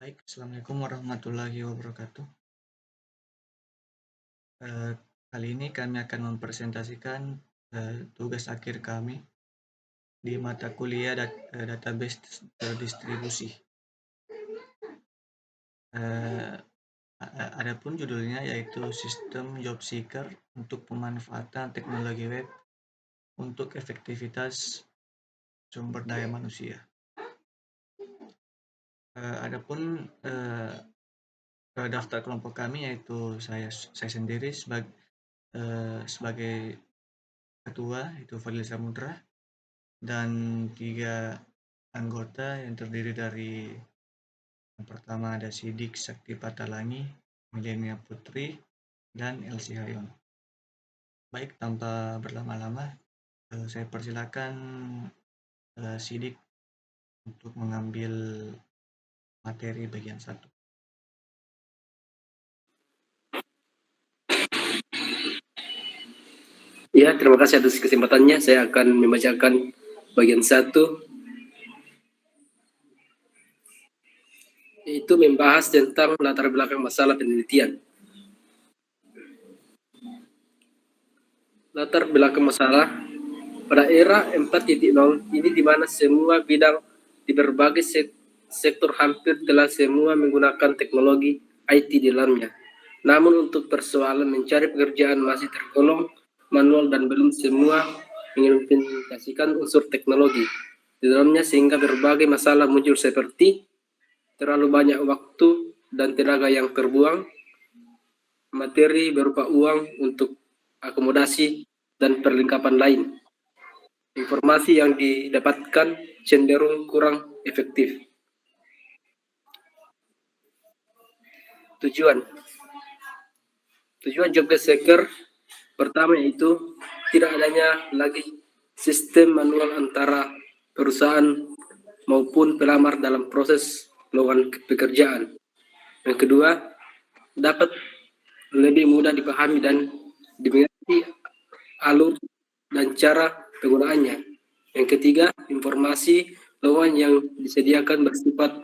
Baik, Assalamualaikum warahmatullahi wabarakatuh. Eh, Kali ini kami akan mempresentasikan tugas akhir kami di mata kuliah database terdistribusi. Eh, Adapun judulnya yaitu Sistem Job Seeker untuk pemanfaatan teknologi web untuk efektivitas sumber daya manusia. Adapun daftar kelompok kami yaitu saya sendiri sebagai ketua, itu Fadil Samudra, dan 3 anggota yang terdiri dari yang pertama ada Sidik Sakti Patalangi, Milenia Putri, dan Elsie Hayon. Baik, tanpa berlama-lama, saya persilakan Sidik untuk mengambil materi bagian 1. Ya, terima kasih atas kesempatannya. Saya akan membacakan bagian 1, yaitu membahas tentang latar belakang masalah penelitian. Latar belakang masalah pada era 4.0 ini, di mana semua bidang di berbagai sektor hampir telah semua menggunakan teknologi IT di dalamnya. Namun untuk persoalan mencari pekerjaan masih tergolong manual dan belum semua mengimplementasikan unsur teknologi di dalamnya, sehingga berbagai masalah muncul seperti terlalu banyak waktu dan tenaga yang terbuang, materi berupa uang untuk akomodasi dan perlengkapan lain, informasi yang didapatkan cenderung kurang efektif. Tujuan job seeker pertama yaitu tidak adanya lagi sistem manual antara perusahaan maupun pelamar dalam proses lowongan pekerjaan. Yang kedua, dapat lebih mudah dipahami dan dimengerti alur dan cara penggunaannya. Yang ketiga, informasi lowongan yang disediakan bersifat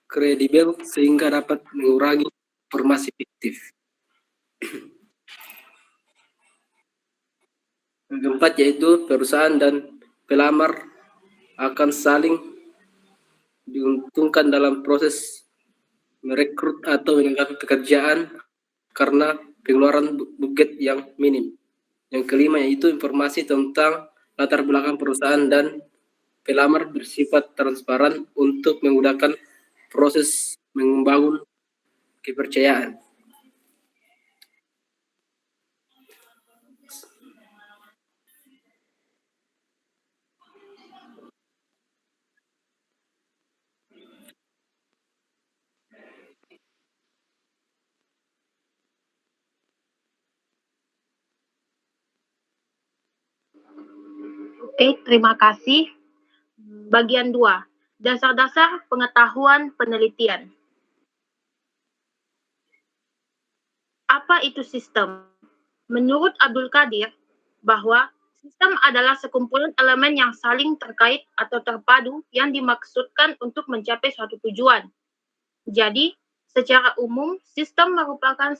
kredibel sehingga dapat mengurangi informasi fiktif. Yang keempat yaitu perusahaan dan pelamar akan saling diuntungkan dalam proses merekrut atau menangkap pekerjaan karena pengeluaran budget yang minim. Yang kelima yaitu informasi tentang latar belakang perusahaan dan pelamar bersifat transparan untuk memudahkan proses membangun kepercayaan. Oke, terima kasih. Bagian 2, dasar-dasar pengetahuan penelitian. Apa itu sistem? Menurut Abdul Qadir, bahwa sistem adalah sekumpulan elemen yang saling terkait atau terpadu yang dimaksudkan untuk mencapai suatu tujuan. Jadi, secara umum, sistem merupakan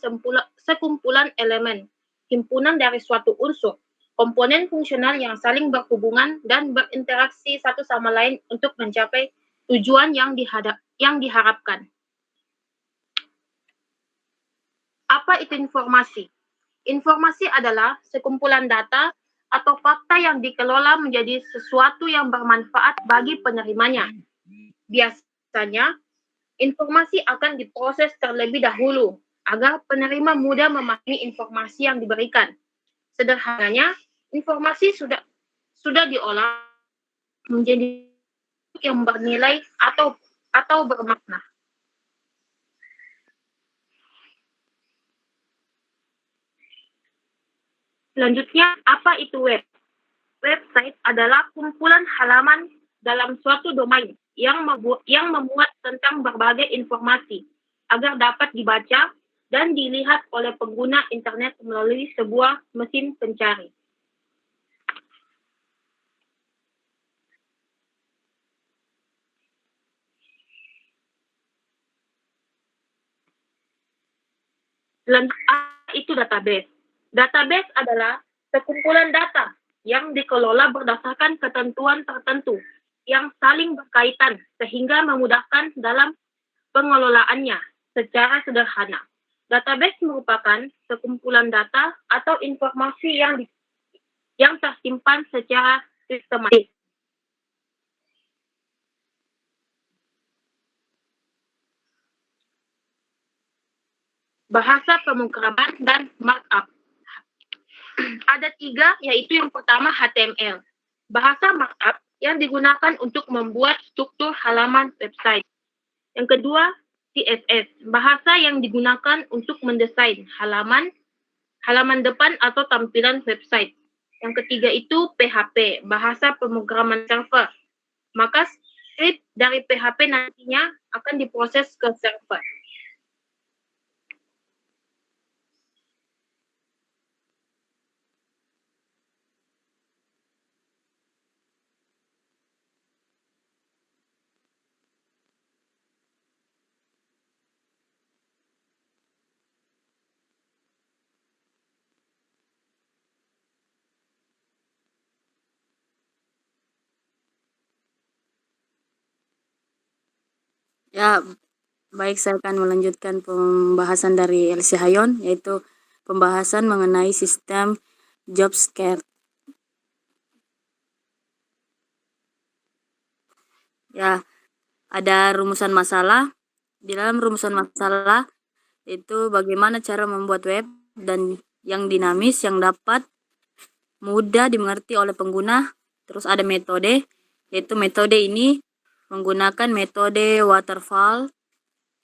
sekumpulan elemen, himpunan dari suatu unsur, komponen fungsional yang saling berhubungan dan berinteraksi satu sama lain untuk mencapai tujuan yang diharapkan. Apa itu informasi? Informasi adalah sekumpulan data atau fakta yang dikelola menjadi sesuatu yang bermanfaat bagi penerimanya. Biasanya, informasi akan diproses terlebih dahulu agar penerima mudah memahami informasi yang diberikan. Sederhananya, informasi sudah diolah menjadi yang bernilai atau bermakna. Selanjutnya, apa itu web? Website adalah kumpulan halaman dalam suatu domain yang memuat tentang berbagai informasi agar dapat dibaca dan dilihat oleh pengguna internet melalui sebuah mesin pencari. Itu database. Database adalah sekumpulan data yang dikelola berdasarkan ketentuan tertentu yang saling berkaitan sehingga memudahkan dalam pengelolaannya secara sederhana. Database merupakan sekumpulan data atau informasi yang tersimpan secara sistematis. Bahasa pemrograman dan markup. Ada 3, yaitu yang pertama HTML. Bahasa markup yang digunakan untuk membuat struktur halaman website. Yang kedua, CSS, bahasa yang digunakan untuk mendesain halaman depan atau tampilan website. Yang ketiga itu PHP, bahasa pemrograman server. Maka script dari PHP nantinya akan diproses ke server. Ya, baik, saya akan melanjutkan pembahasan dari Elsie Hayon, yaitu pembahasan mengenai sistem job scare. Ya, ada rumusan masalah. Di dalam rumusan masalah itu bagaimana cara membuat web dan yang dinamis yang dapat mudah dimengerti oleh pengguna. Terus ada metode, yaitu metode ini menggunakan metode waterfall.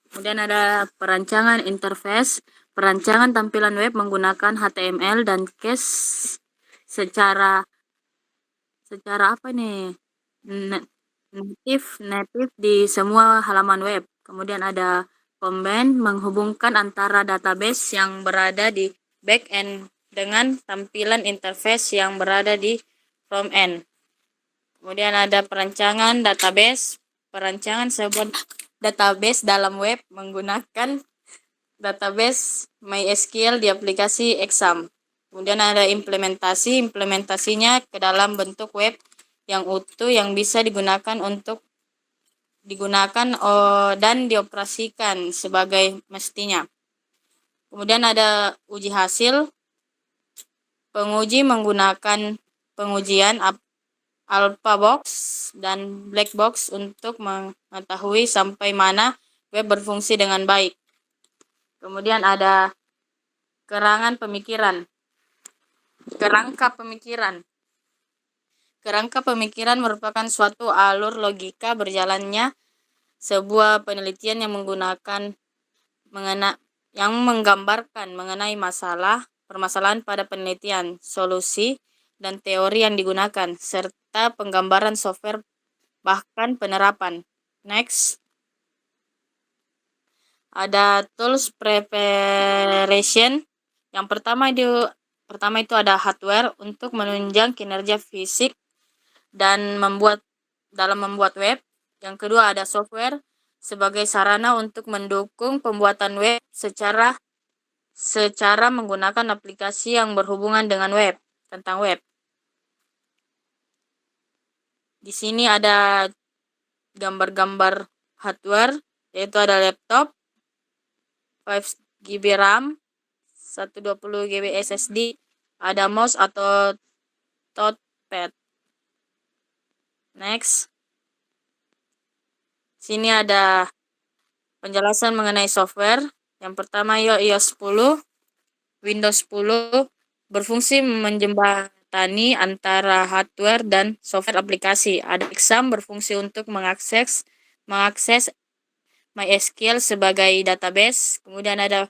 Kemudian ada perancangan interface, perancangan tampilan web menggunakan HTML dan CSS secara apa nih? Native di semua halaman web. Kemudian ada combine, menghubungkan antara database yang berada di back end dengan tampilan interface yang berada di front end. Kemudian ada perancangan database, perancangan sebuah database dalam web menggunakan database MySQL di aplikasi Exam. Kemudian ada implementasinya ke dalam bentuk web yang utuh yang bisa digunakan dan dioperasikan sebagai mestinya. Kemudian ada uji hasil. Penguji menggunakan pengujian alpha box dan black box untuk mengetahui sampai mana web berfungsi dengan baik. Kemudian ada kerangka pemikiran. Kerangka pemikiran merupakan suatu alur logika berjalannya sebuah penelitian yang menggambarkan mengenai permasalahan pada penelitian, solusi, dan teori yang digunakan, serta penggambaran software bahkan penerapan. Next. Ada tools preparation. Yang pertama itu ada hardware untuk menunjang kinerja fisik dan membuat web. Yang kedua ada software sebagai sarana untuk mendukung pembuatan web secara menggunakan aplikasi yang berhubungan dengan web, tentang web. Di sini ada gambar-gambar hardware, yaitu ada laptop, 5 GB RAM, 120 GB SSD, ada mouse atau touchpad. Next. Sini ada penjelasan mengenai software. Yang pertama iOS 10, Windows 10 berfungsi menjembatani antara hardware dan software aplikasi. Ada Exam berfungsi untuk mengakses MySQL sebagai database. Kemudian ada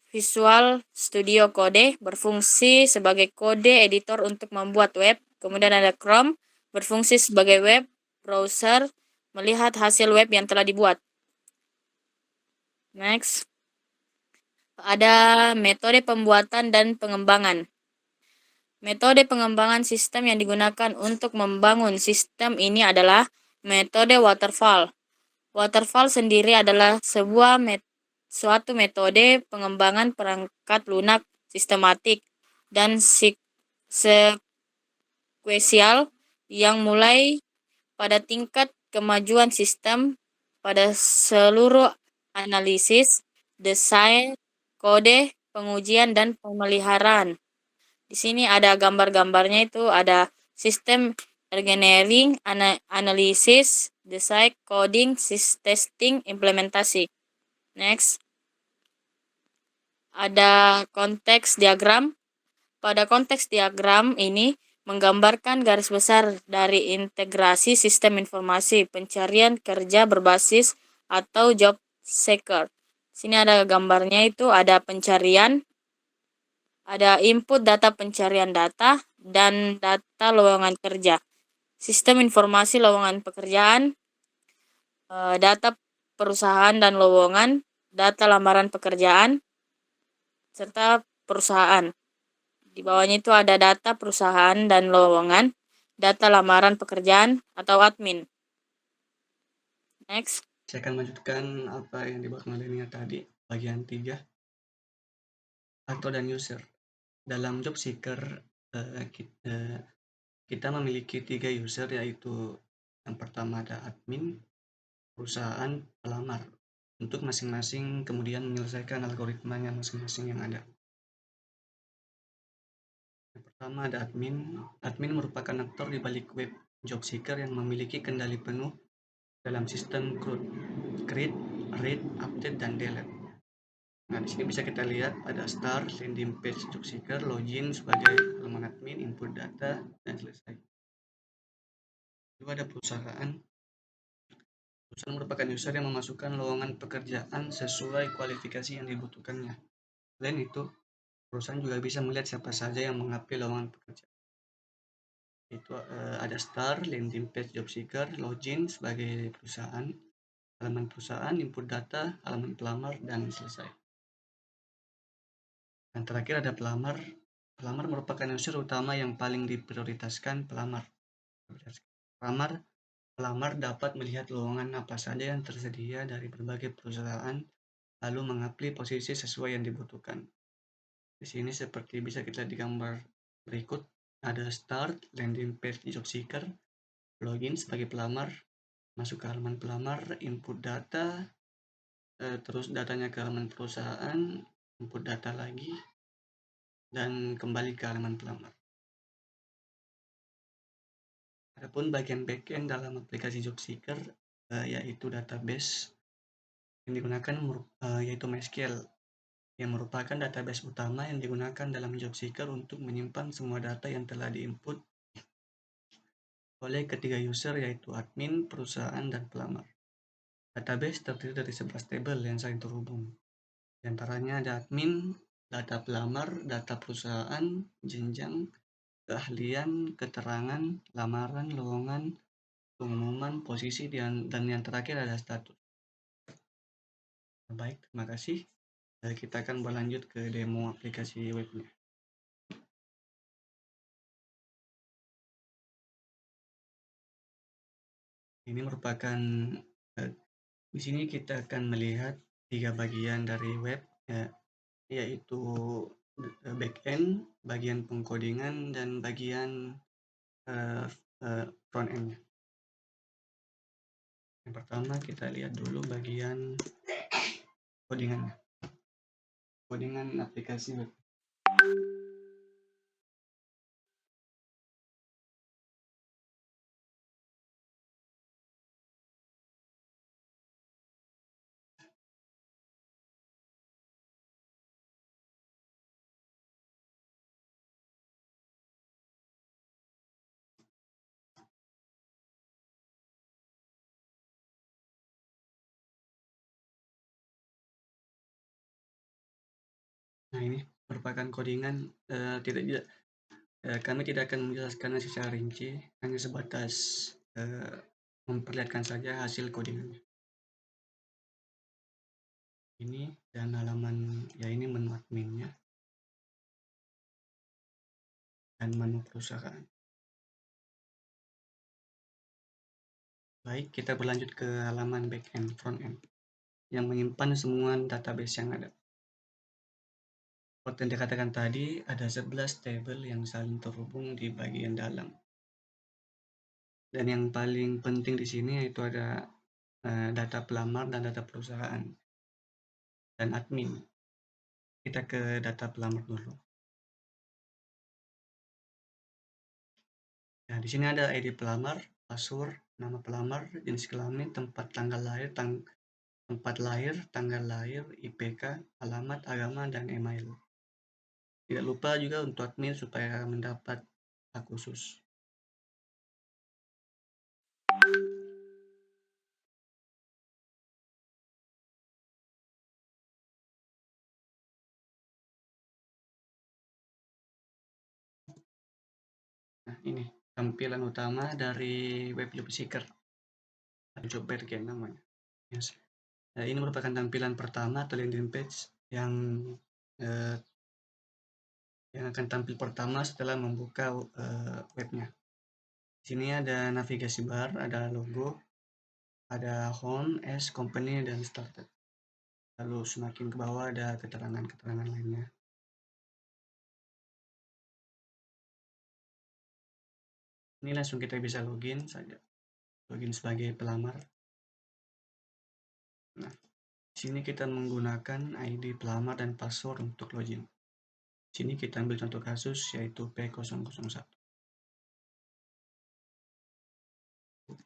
Visual Studio Code berfungsi sebagai kode editor untuk membuat web. Kemudian ada Chrome berfungsi sebagai web browser melihat hasil web yang telah dibuat. Next. Ada metode pembuatan dan pengembangan. Metode pengembangan sistem yang digunakan untuk membangun sistem ini adalah metode waterfall. Waterfall sendiri adalah sebuah suatu metode pengembangan perangkat lunak sistematik dan sekuensial yang mulai pada tingkat kemajuan sistem pada seluruh analisis, desain, kode, pengujian, dan pemeliharaan. Di sini ada gambar-gambarnya, itu ada sistem engineering, analisis, desain, coding, testing, implementasi. Next, ada konteks diagram. Pada konteks diagram ini menggambarkan garis besar dari integrasi sistem informasi pencarian kerja berbasis atau job seeker. Sini ada gambarnya, itu ada pencarian, ada input data pencarian data, dan data lowongan kerja. Sistem informasi lowongan pekerjaan, data perusahaan dan lowongan, data lamaran pekerjaan, serta perusahaan. Di bawahnya itu ada data perusahaan dan lowongan, data lamaran pekerjaan atau admin. Next. Saya akan melanjutkan apa yang dibahas oleh Nia tadi, bagian 3, aktor dan user. Dalam job seeker, kita memiliki 3 user, yaitu yang pertama ada admin, perusahaan, pelamar. Untuk masing-masing kemudian menyelesaikan algoritmanya masing-masing yang ada. Yang pertama ada admin. Admin merupakan aktor di balik web job seeker yang memiliki kendali penuh dalam sistem create, read, update, dan delete. Nah, di sini bisa kita lihat ada start, landing page job seeker, login sebagai halaman admin, input data, dan selesai. Kedua ada perusahaan. Perusahaan merupakan user yang memasukkan lowongan pekerjaan sesuai kualifikasi yang dibutuhkannya. Selain itu, perusahaan juga bisa melihat siapa saja yang mengupload lowongan pekerjaan. Itu ada start, landing page job seeker, login sebagai perusahaan, halaman perusahaan, input data, halaman pelamar, dan selesai. Dan terakhir ada pelamar. Pelamar merupakan user utama yang paling diprioritaskan pelamar. Pelamar dapat melihat lowongan apa saja yang tersedia dari berbagai perusahaan, lalu mengupload posisi sesuai yang dibutuhkan. Di sini seperti bisa kita lihat di gambar berikut, ada start, landing page job seeker, login sebagai pelamar, masuk ke halaman pelamar, input data, terus datanya ke halaman perusahaan, input data lagi, dan kembali ke halaman pelamar. Adapun bagian backend dalam aplikasi job seeker, yaitu database yang digunakan yaitu MySQL, yang merupakan database utama yang digunakan dalam job seeker untuk menyimpan semua data yang telah diinput oleh ketiga user, yaitu admin, perusahaan, dan pelamar. Database terdiri dari 11 tabel yang saling terhubung. Di antaranya ada admin, data pelamar, data perusahaan, jenjang, keahlian, keterangan, lamaran, lowongan, pengumuman, posisi, dan yang terakhir ada status. Baik, terima kasih. Kita akan berlanjut ke demo aplikasi webnya. Ini merupakan, di sini kita akan melihat 3 bagian dari web, yaitu backend, bagian pengkodingan, dan bagian front end-nya. Yang pertama kita lihat dulu bagian codingannya. Codingan aplikasi web. Nah, ini merupakan codingan, kami tidak akan menjelaskannya secara rinci, hanya sebatas memperlihatkan saja hasil codingannya. Ini dan halaman, ya ini menu adminnya dan menu perusahaan. Baik, kita berlanjut ke halaman backend, front end. yang menyimpan semua database yang ada. Seperti yang dikatakan tadi, ada 11 table yang saling terhubung di bagian dalam. Dan yang paling penting di sini yaitu ada data pelamar dan data perusahaan dan admin. Kita ke data pelamar dulu. Nah, di sini ada ID pelamar, password, nama pelamar, jenis kelamin, tempat tanggal lahir, tempat lahir, tanggal lahir, IPK, alamat, agama, dan email. Tidak lupa juga untuk admin supaya mendapat hak khusus. Nah, ini tampilan utama dari web job seeker. Job Bergen namanya. Yes. Nah, ini merupakan tampilan pertama atau landing page yang akan tampil pertama setelah membuka webnya. Di sini ada navigasi bar, ada logo, ada home, as, company, dan started. Lalu semakin ke bawah ada keterangan-keterangan lainnya. Ini langsung kita bisa login saja. Login sebagai pelamar. Nah, di sini kita menggunakan ID pelamar dan password untuk login. Di sini kita ambil contoh kasus yaitu P001.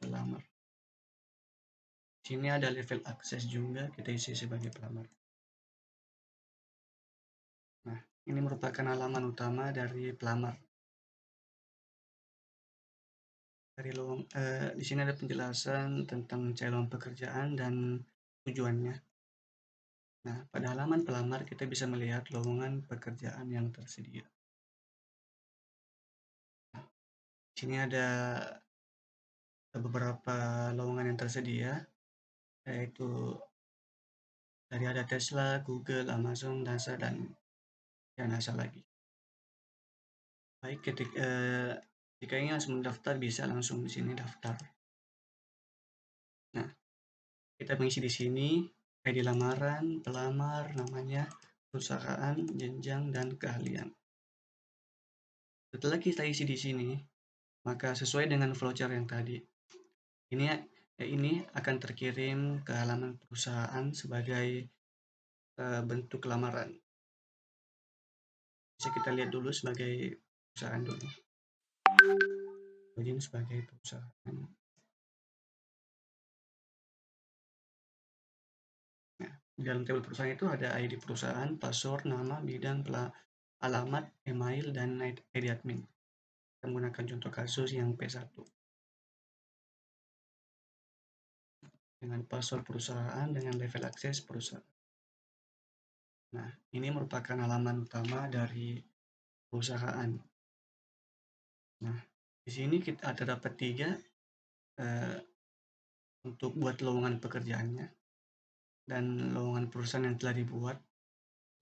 Pelamar. Di sini ada level akses juga, kita isi sebagai pelamar. Nah, ini merupakan halaman utama dari pelamar. Di sini ada penjelasan tentang calon pekerjaan dan tujuannya. Nah, pada halaman pelamar kita bisa melihat lowongan pekerjaan yang tersedia. Nah, di sini ada beberapa lowongan yang tersedia, yaitu dari ada Tesla, Google, Amazon, NASA, dan NASA lagi. Baik, jika ingin langsung mendaftar bisa langsung di sini daftar. Nah, kita mengisi di sini ID lamaran, pelamar, namanya, perusahaan, jenjang, dan keahlian. Setelah kita isi di sini, maka sesuai dengan voucher yang tadi, ini akan terkirim ke halaman perusahaan sebagai bentuk lamaran. Bisa kita lihat dulu sebagai perusahaan dulu. Login sebagai perusahaan. Nah, di dalam tabel perusahaan itu ada ID perusahaan, password, nama, bidang, alamat, email, dan ID admin. Kita menggunakan contoh kasus yang P1. Dengan password perusahaan, dengan level akses perusahaan. Nah, ini merupakan halaman utama dari perusahaan. Nah, di sini kita dapat 3 untuk buat lowongan pekerjaannya dan lowongan perusahaan yang telah dibuat,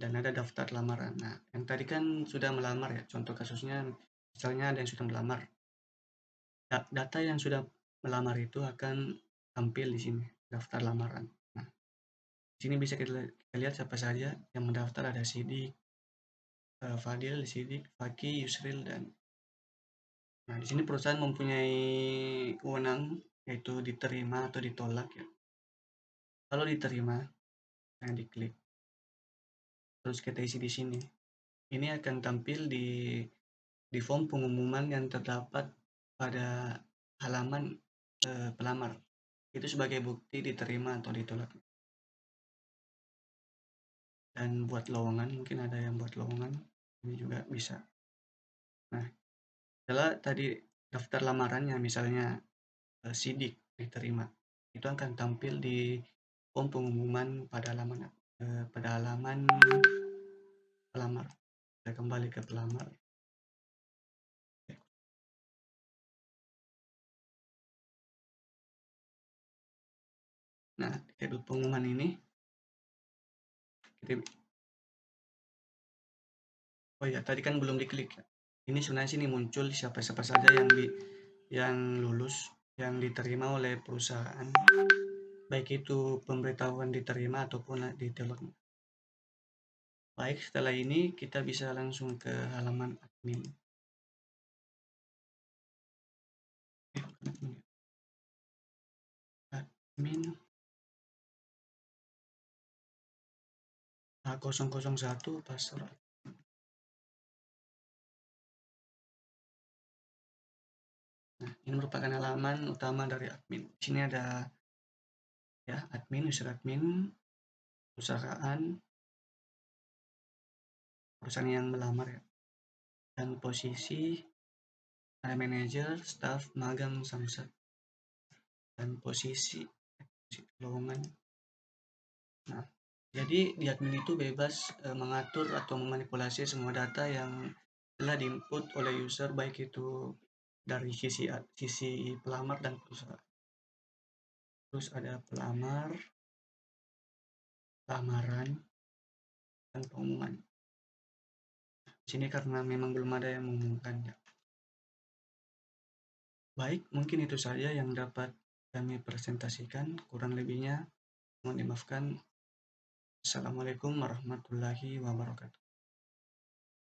dan ada daftar lamaran. Nah, yang tadi kan sudah melamar ya, contoh kasusnya misalnya ada yang sudah melamar. Data yang sudah melamar itu akan tampil di sini, daftar lamaran. Nah, di sini bisa kita lihat siapa saja yang mendaftar, ada Sidik, Fadil, Sidik, Faki, Yusril, dan nah, di sini perusahaan mempunyai wewenang yaitu diterima atau ditolak ya. Kalau diterima, yang diklik. Terus kita isi di sini. Ini akan tampil di form pengumuman yang terdapat pada halaman pelamar. Itu sebagai bukti diterima atau ditolak. Dan buat lowongan, mungkin ada yang buat lowongan, ini juga bisa. Nah, setelah tadi daftar lamarannya, misalnya Sidik diterima, itu akan tampil di form pengumuman pada halaman pelamar. Kita kembali ke pelamar. Nah, di tabel pengumuman ini oh ya, tadi kan belum diklik ya. Ini sebenarnya sini muncul siapa-siapa saja yang lulus, yang diterima oleh perusahaan. baik itu pemberitahuan diterima ataupun ditolak. Baik, setelah ini kita bisa langsung ke halaman admin. Admin A001 password. Nah, ini merupakan halaman utama dari admin. Di sini ada ya admin, user admin, perusahaan yang melamar ya, dan posisi ada manajer, staff, magang, samsat, dan posisi lowongan. Nah, jadi di admin itu bebas mengatur atau memanipulasi semua data yang telah diinput oleh user, baik itu dari sisi pelamar dan perusahaan. Terus ada pelamar, lamaran, dan pengumuman. Di sini karena memang belum ada yang mengumumkannya. Baik, mungkin itu saja yang dapat kami presentasikan. Kurang lebihnya mohon dimaafkan. Assalamualaikum warahmatullahi wabarakatuh.